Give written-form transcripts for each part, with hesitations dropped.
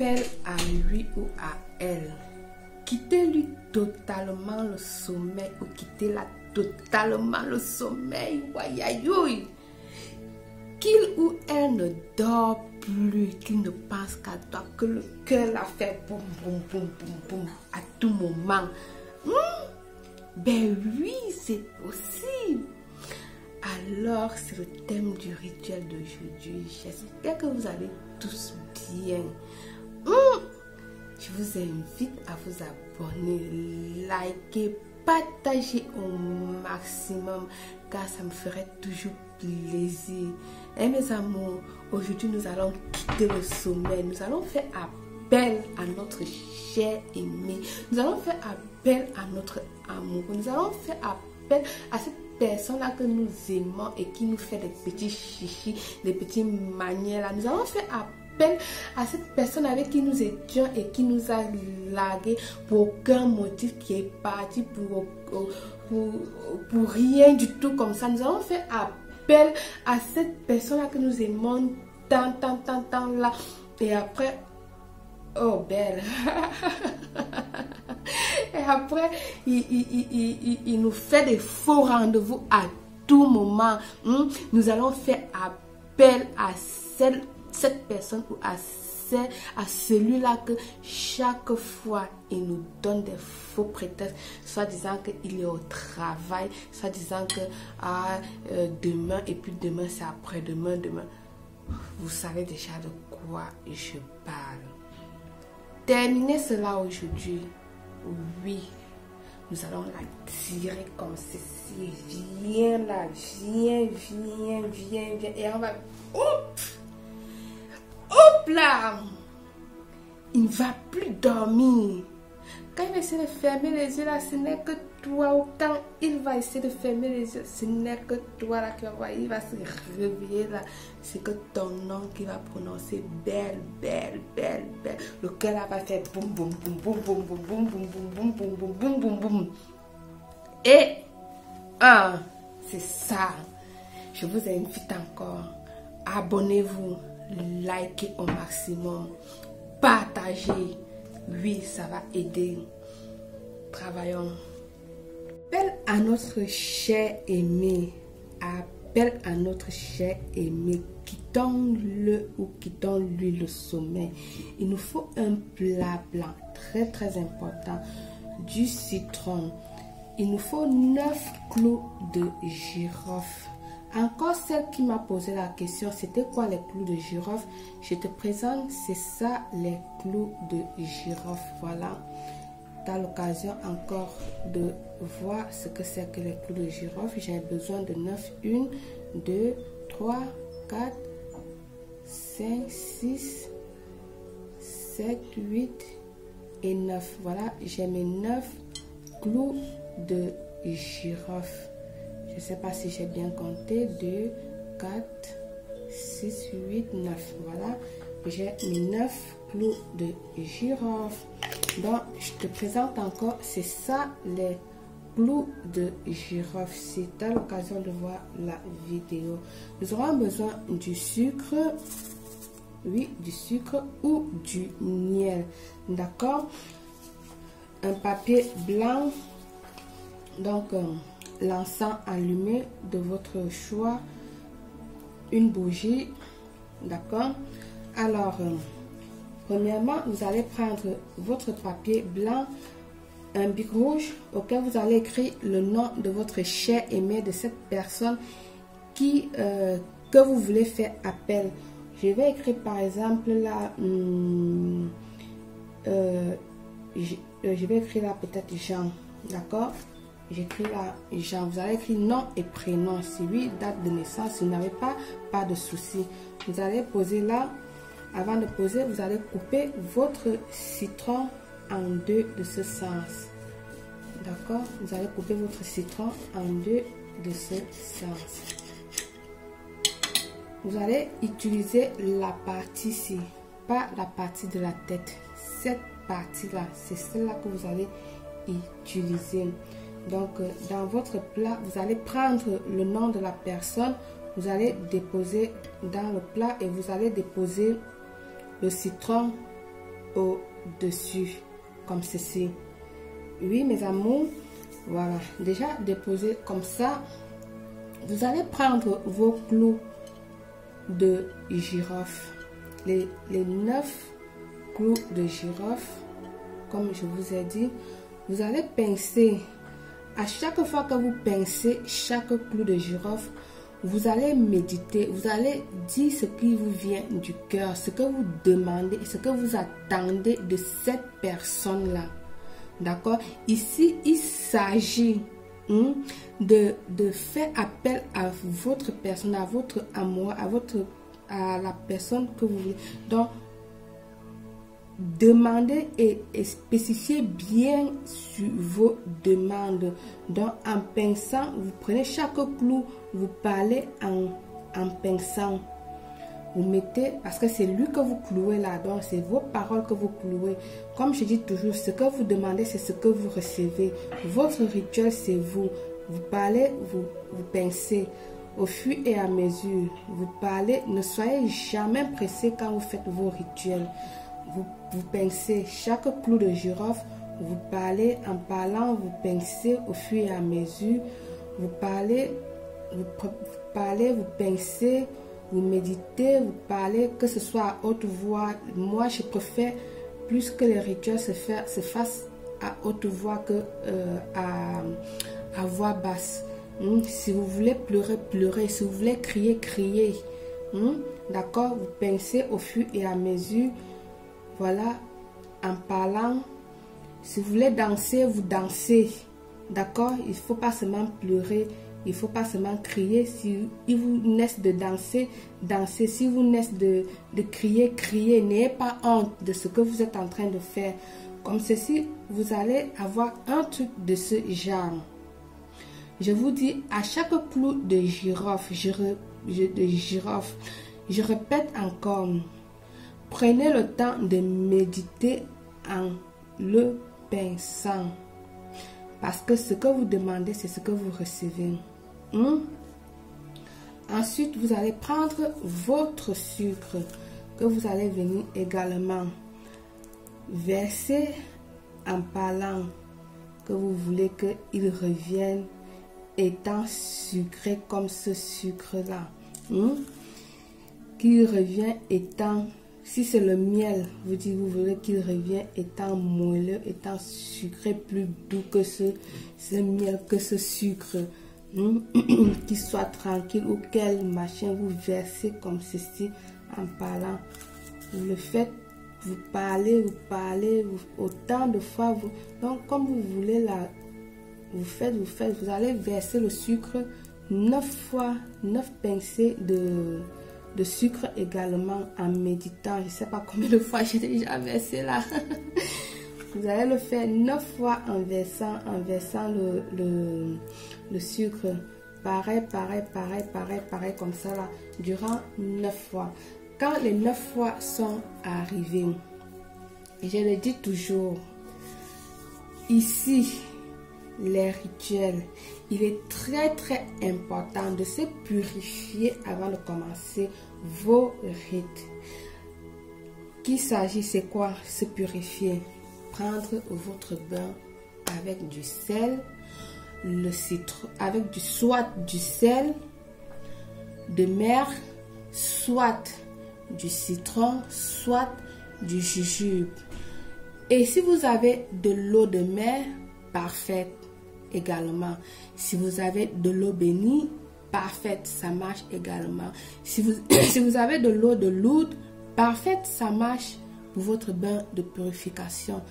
appelle à lui ou à elle. Quittez-lui totalement le sommeil ou quittez-la totalement le sommeil. Ouayayoui. Qu'il ou elle ne dort plus, qu'il ne pense qu'à toi, que le cœur la fait boum, boum, boum, boum, boum, à tout moment. Ben oui, c'est possible. Alors, c'est le thème du rituel d'aujourd'hui. J'espère que vous allez tous bien. Je vous invite à vous abonner, liker, partager au maximum, car ça me ferait toujours plaisir. Et mes amours, aujourd'hui nous allons quitter le sommeil. Nous allons faire appel à notre cher aimé. Nous allons faire appel à notre amour. Nous allons faire appel à cette personne-là que nous aimons et qui nous fait des petits chichis, des petites manières là. Nous allons faire appel à cette personne avec qui nous étions et qui nous a largués pour aucun motif, qui est parti pour rien du tout comme ça. Nous allons faire appel à cette personne-là que nous aimons tant là. Et après, oh belle. Et après, il nous fait des faux rendez-vous à tout moment. Nous allons faire appel à cette personne ou à celui-là que chaque fois il nous donne des faux prétextes, soit disant qu'il est au travail, soit disant que demain et puis demain c'est après-demain, demain. Vous savez déjà de quoi je parle. Terminez cela aujourd'hui. Oui, nous allons la tirer comme ceci. Viens là, viens. Et on va... Hop là. Il ne va plus dormir. Quand il va essayer de fermer les yeux là, ce n'est que toi. Autant il va essayer de fermer les yeux, ce n'est que toi là qui va voir. Il va se réveiller là. C'est que ton nom qui va prononcer belle. Le cœur là va faire boum boum boum boum boum boum boum boum boum boum boum boum boum boum. Et c'est ça. Je vous invite encore. Abonnez-vous, likez au maximum, partagez. Oui, ça va aider. Travaillons. Appelle à notre cher aimé. Appelle à notre cher aimé. Quittons-le ou quittons-lui le sommeil. Il nous faut un plat blanc très important. Du citron. Il nous faut 9 clous de girofle. Encore celle qui m'a posé la question, c'était quoi les clous de girofle? Je te présente, c'est ça les clous de girofle. Voilà, tu as l'occasion encore de voir ce que c'est que les clous de girofle. J'ai besoin de 9, 1, 2, 3, 4, 5, 6, 7, 8 et 9. Voilà, j'ai mes 9 clous de girofle. Je ne sais pas si j'ai bien compté. 2, 4, 6, 8, 9. Voilà. J'ai mes 9 clous de girofle. Donc, je te présente encore. C'est ça les clous de girofle. Si tu as l'occasion de voir la vidéo. Nous aurons besoin du sucre. Oui, du sucre ou du miel. D'accord? Un papier blanc. Donc, l'encens allumé de votre choix, une bougie, d'accord. Alors, premièrement, vous allez prendre votre papier blanc, un bic rouge auquel vous allez écrire le nom de votre cher aimé, de cette personne que vous voulez faire appel. Je vais écrire par exemple là, je vais écrire là peut-être Jean, d'accord. J'écris là, Jean. Vous allez écrire nom et prénom. Si oui, date de naissance. Si vous n'avez pas de souci. Vous allez poser là. Avant de poser, vous allez couper votre citron en deux de ce sens. D'accord? Vous allez couper votre citron en deux de ce sens. Vous allez utiliser la partie-ci, pas la partie de la tête. Cette partie-là, c'est celle-là que vous allez utiliser. Donc, dans votre plat, vous allez prendre le nom de la personne, vous allez déposer dans le plat et vous allez déposer le citron au-dessus, comme ceci. Oui, mes amours, voilà, déjà déposé comme ça. Vous allez prendre vos clous de girofle, les 9 clous de girofle, comme je vous ai dit. Vous allez pincer. À chaque fois que vous pincez chaque clou de girofle, vous allez méditer, vous allez dire ce qui vous vient du cœur, ce que vous demandez, ce que vous attendez de cette personne-là. D'accord? Ici, il s'agit de faire appel à votre personne, à votre amour, à la personne que vous voulez. Donc, demandez et spécifiez bien sur vos demandes. Donc, en pinçant, vous prenez chaque clou, vous parlez en pinçant. Vous mettez, parce que c'est lui que vous clouez là, donc c'est vos paroles que vous clouez. Comme je dis toujours, ce que vous demandez, c'est ce que vous recevez. Votre rituel, c'est vous. Vous parlez, vous pincez. Au fur et à mesure, vous parlez. Ne soyez jamais pressé quand vous faites vos rituels. Vous pincez chaque clou de girofle. Vous parlez, en parlant, vous pincez au fur et à mesure. Vous parlez, vous pincez. Vous méditez, vous parlez, que ce soit à haute voix. Moi, je préfère plus que les rituels se fassent à haute voix que à voix basse. Si vous voulez pleurer, pleurez. Si vous voulez crier, criez. D'accord? Vous pincez au fur et à mesure. Voilà, en parlant. Si vous voulez danser, vous dansez. D'accord? Il ne faut pas seulement pleurer. Il ne faut pas seulement crier. Si il vous naisse de danser, dansez. Si vous naisse de crier, criez. N'ayez pas honte de ce que vous êtes en train de faire. Comme ceci, vous allez avoir un truc de ce genre. Je vous dis, à chaque clou de girofle, je répète encore, prenez le temps de méditer en le pinçant. Parce que ce que vous demandez, c'est ce que vous recevez. Ensuite, vous allez prendre votre sucre que vous allez venir également verser en parlant que vous voulez qu'il revienne étant sucré comme ce sucre-là. Qu'il revienne étant, si c'est le miel, vous voulez qu'il revienne étant moelleux, étant sucré, plus doux que ce miel, que ce sucre. Qu'il soit tranquille ou quel machin, vous versez comme ceci en parlant. Vous le faites, vous parlez, autant de fois. Donc, comme vous voulez, là, vous faites, vous allez verser le sucre 9 fois, 9 pincées de sucre également en méditant. Je ne sais pas combien de fois j'ai déjà versé là. Vous allez le faire 9 fois en versant le sucre. Pareil, comme ça là, durant 9 fois. Quand les 9 fois sont arrivés, je le dis toujours, ici, les rituels, il est très important de se purifier avant de commencer vos rites. Qu'il s'agit, c'est quoi se purifier? Prendre votre bain avec du sel, le citron, avec soit du sel de mer, soit du citron, soit du jujube. Et si vous avez de l'eau de mer, parfaite également. Si vous avez de l'eau bénie, parfaite, ça marche également. Si vous avez de l'eau de Lourdes, parfaite, ça marche pour votre bain de purification.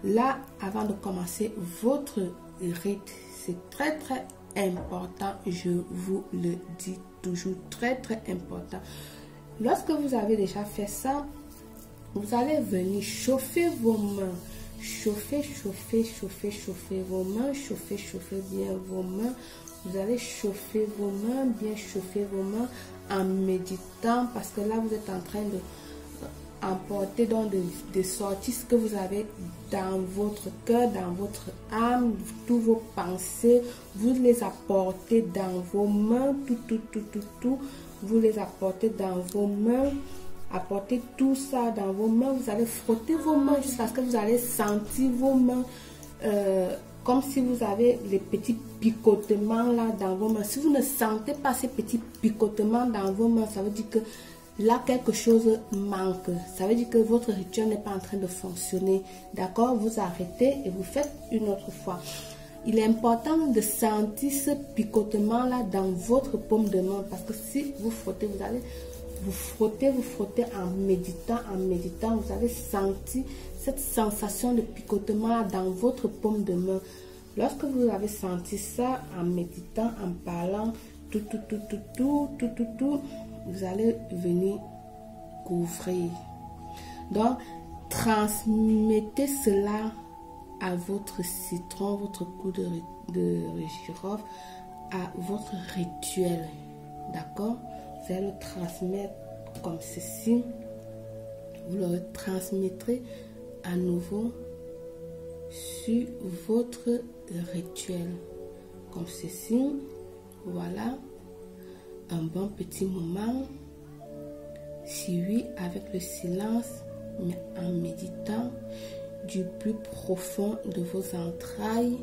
Là, avant de commencer votre rite, c'est très important, je vous le dis toujours, très important. Lorsque vous avez déjà fait ça, vous allez venir chauffer vos mains. Chauffer vos mains, chauffer bien vos mains. Vous allez chauffer vos mains, bien chauffer vos mains en méditant, parce que là vous êtes en train de emporter donc de sortir ce que vous avez dans votre cœur, dans votre âme, tous vos pensées, vous les apportez dans vos mains, tout, vous les apportez dans vos mains apporter tout ça dans vos mains. Vous allez frotter vos mains jusqu'à ce que vous allez sentir vos mains comme si vous avez les petits picotements là dans vos mains. Si vous ne sentez pas ces petits picotements dans vos mains, ça veut dire que là, quelque chose manque. Ça veut dire que votre rituel n'est pas en train de fonctionner. D'accord? Vous arrêtez et vous faites une autre fois. Il est important de sentir ce picotement-là dans votre paume de main. Parce que si vous frottez, vous allez vous frotter en méditant, vous allez sentir cette sensation de picotement dans votre paume de main. Lorsque vous avez senti ça en méditant, en parlant, tout, vous allez venir couvrir. Donc, transmettez cela à votre citron, votre coup de girofle, à votre rituel. D'accord? Vous allez le transmettre comme ceci. Vous le transmettrez à nouveau sur votre rituel. Comme ceci. Voilà. Un bon petit moment. Si oui, avec le silence, mais en méditant du plus profond de vos entrailles,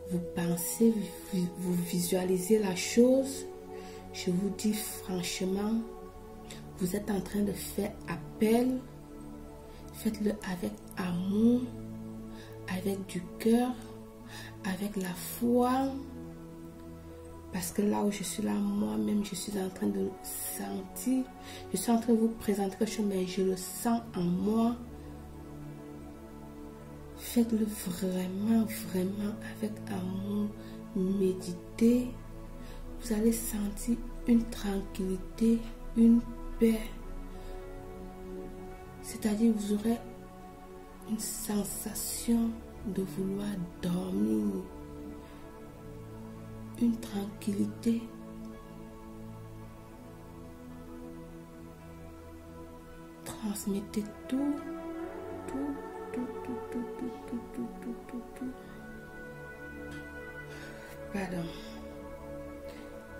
vous pensez, vous visualisez la chose. Je vous dis franchement, vous êtes en train de faire appel. Faites-le avec amour, avec du cœur, avec la foi. Parce que là où je suis là, moi-même, je suis en train de sentir. Je suis en train de vous présenter quelque chose, mais je le sens en moi. Faites-le vraiment, vraiment avec amour. Méditez. Vous allez sentir une tranquillité, une paix. C'est-à-dire, vous aurez une sensation de vouloir dormir. Une tranquillité. Transmettez tout. Pardon.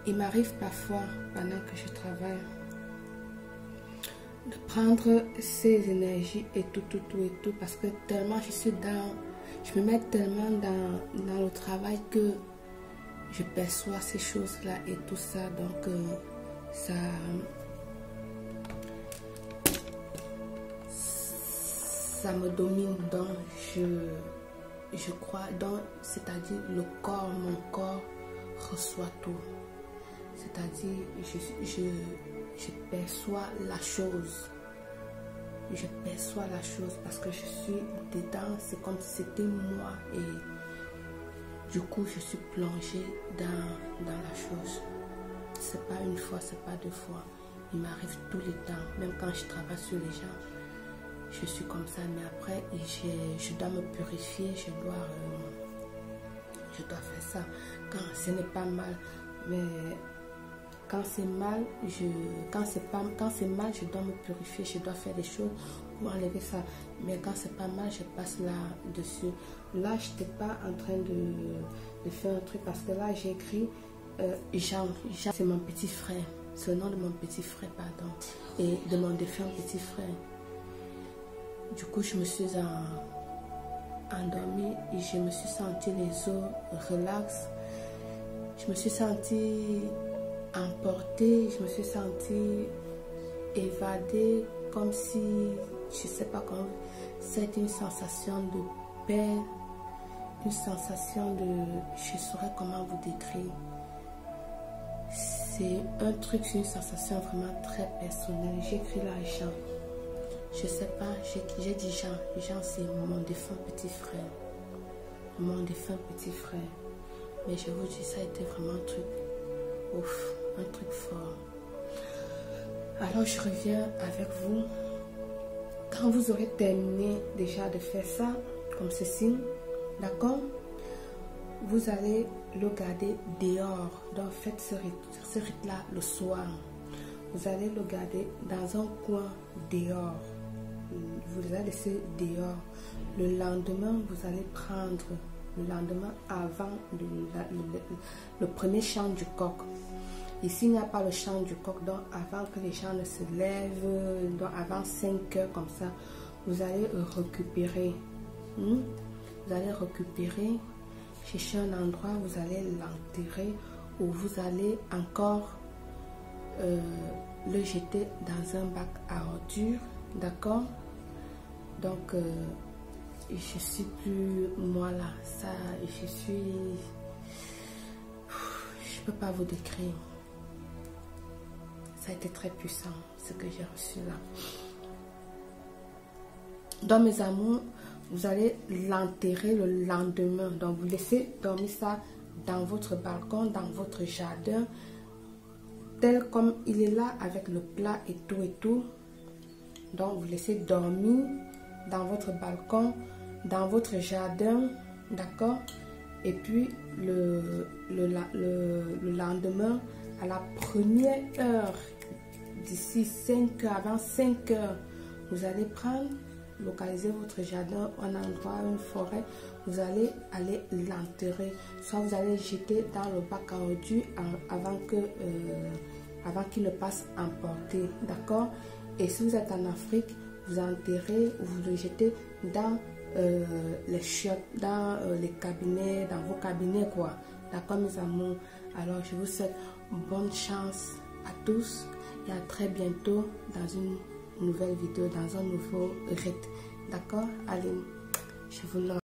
Il m'arrive parfois, pendant que je travaille, de prendre ces énergies et tout, parce que tellement je me mets tellement dans le travail que je perçois ces choses-là et tout ça, donc ça me domine, donc je crois, donc c'est-à-dire mon corps reçoit tout, c'est-à-dire je perçois la chose. Je perçois la chose parce que je suis dedans, c'est comme si c'était moi et du coup je suis plongée dans la chose. C'est pas une fois, c'est pas deux fois. Il m'arrive tous les temps, même quand je travaille sur les gens, je suis comme ça, mais après je dois me purifier, je dois faire ça quand ce n'est pas mal, mais quand c'est mal, quand c'est mal, je dois me purifier, je dois faire des choses pour enlever ça. Mais quand c'est pas mal, je passe là-dessus. Là, je n'étais pas en train de faire un truc parce que là, j'ai écrit Jean, c'est mon petit frère. C'est le nom de mon petit frère, pardon. Et de mon défunt petit frère. Du coup, je me suis endormie et je me suis sentie les os relax. Je me suis sentie emportée, je me suis sentie évadée, comme si, je sais pas comment, c'était une sensation de paix, une sensation de, je saurais comment vous décrire. C'est un truc, c'est une sensation vraiment très personnelle. J'ai écrit là Jean, je sais pas, j'ai dit Jean. Jean, c'est mon défunt petit frère, mon défunt petit frère. Mais je vous dis, ça a été vraiment un truc, ouf, un truc fort. Alors je reviens avec vous. Quand vous aurez terminé déjà de faire ça, comme ceci, d'accord, vous allez le garder dehors. Donc faites ce rite-là le soir. Vous allez le garder dans un coin dehors. Vous allez laisser dehors. Le lendemain, vous allez prendre, le lendemain avant le premier chant du coq, Ici, il n'y a pas le chant du coq. Donc, avant que les gens ne se lèvent, donc avant 5 heures comme ça, vous allez récupérer. Vous allez récupérer, chercher un endroit, vous allez l'enterrer ou vous allez encore le jeter dans un bac à ordures. D'accord? Donc, je suis plus moi là. Ça, je peux pas vous décrire. Ça a été très puissant, ce que j'ai reçu là. Donc, mes amours, vous allez l'enterrer le lendemain. Donc, vous laissez dormir ça dans votre balcon, dans votre jardin, tel comme il est là avec le plat et tout. Donc, vous laissez dormir dans votre balcon, dans votre jardin, d'accord? Et puis, le lendemain, à la première heure, d'ici 5 heures, avant 5 heures, vous allez localiser votre jardin, un endroit, une forêt, vous allez aller l'enterrer. Soit vous allez jeter dans le bac à ordures avant qu'il ne passe emporter, d'accord? Et si vous êtes en Afrique, vous enterrez ou vous le jetez dans les chiottes, dans les cabinets, dans vos cabinets, quoi. D'accord, mes amours? Alors, je vous souhaite bonne chance à tous et à très bientôt dans une nouvelle vidéo, dans un nouveau rythme. D'accord? Allez, je vous laisse.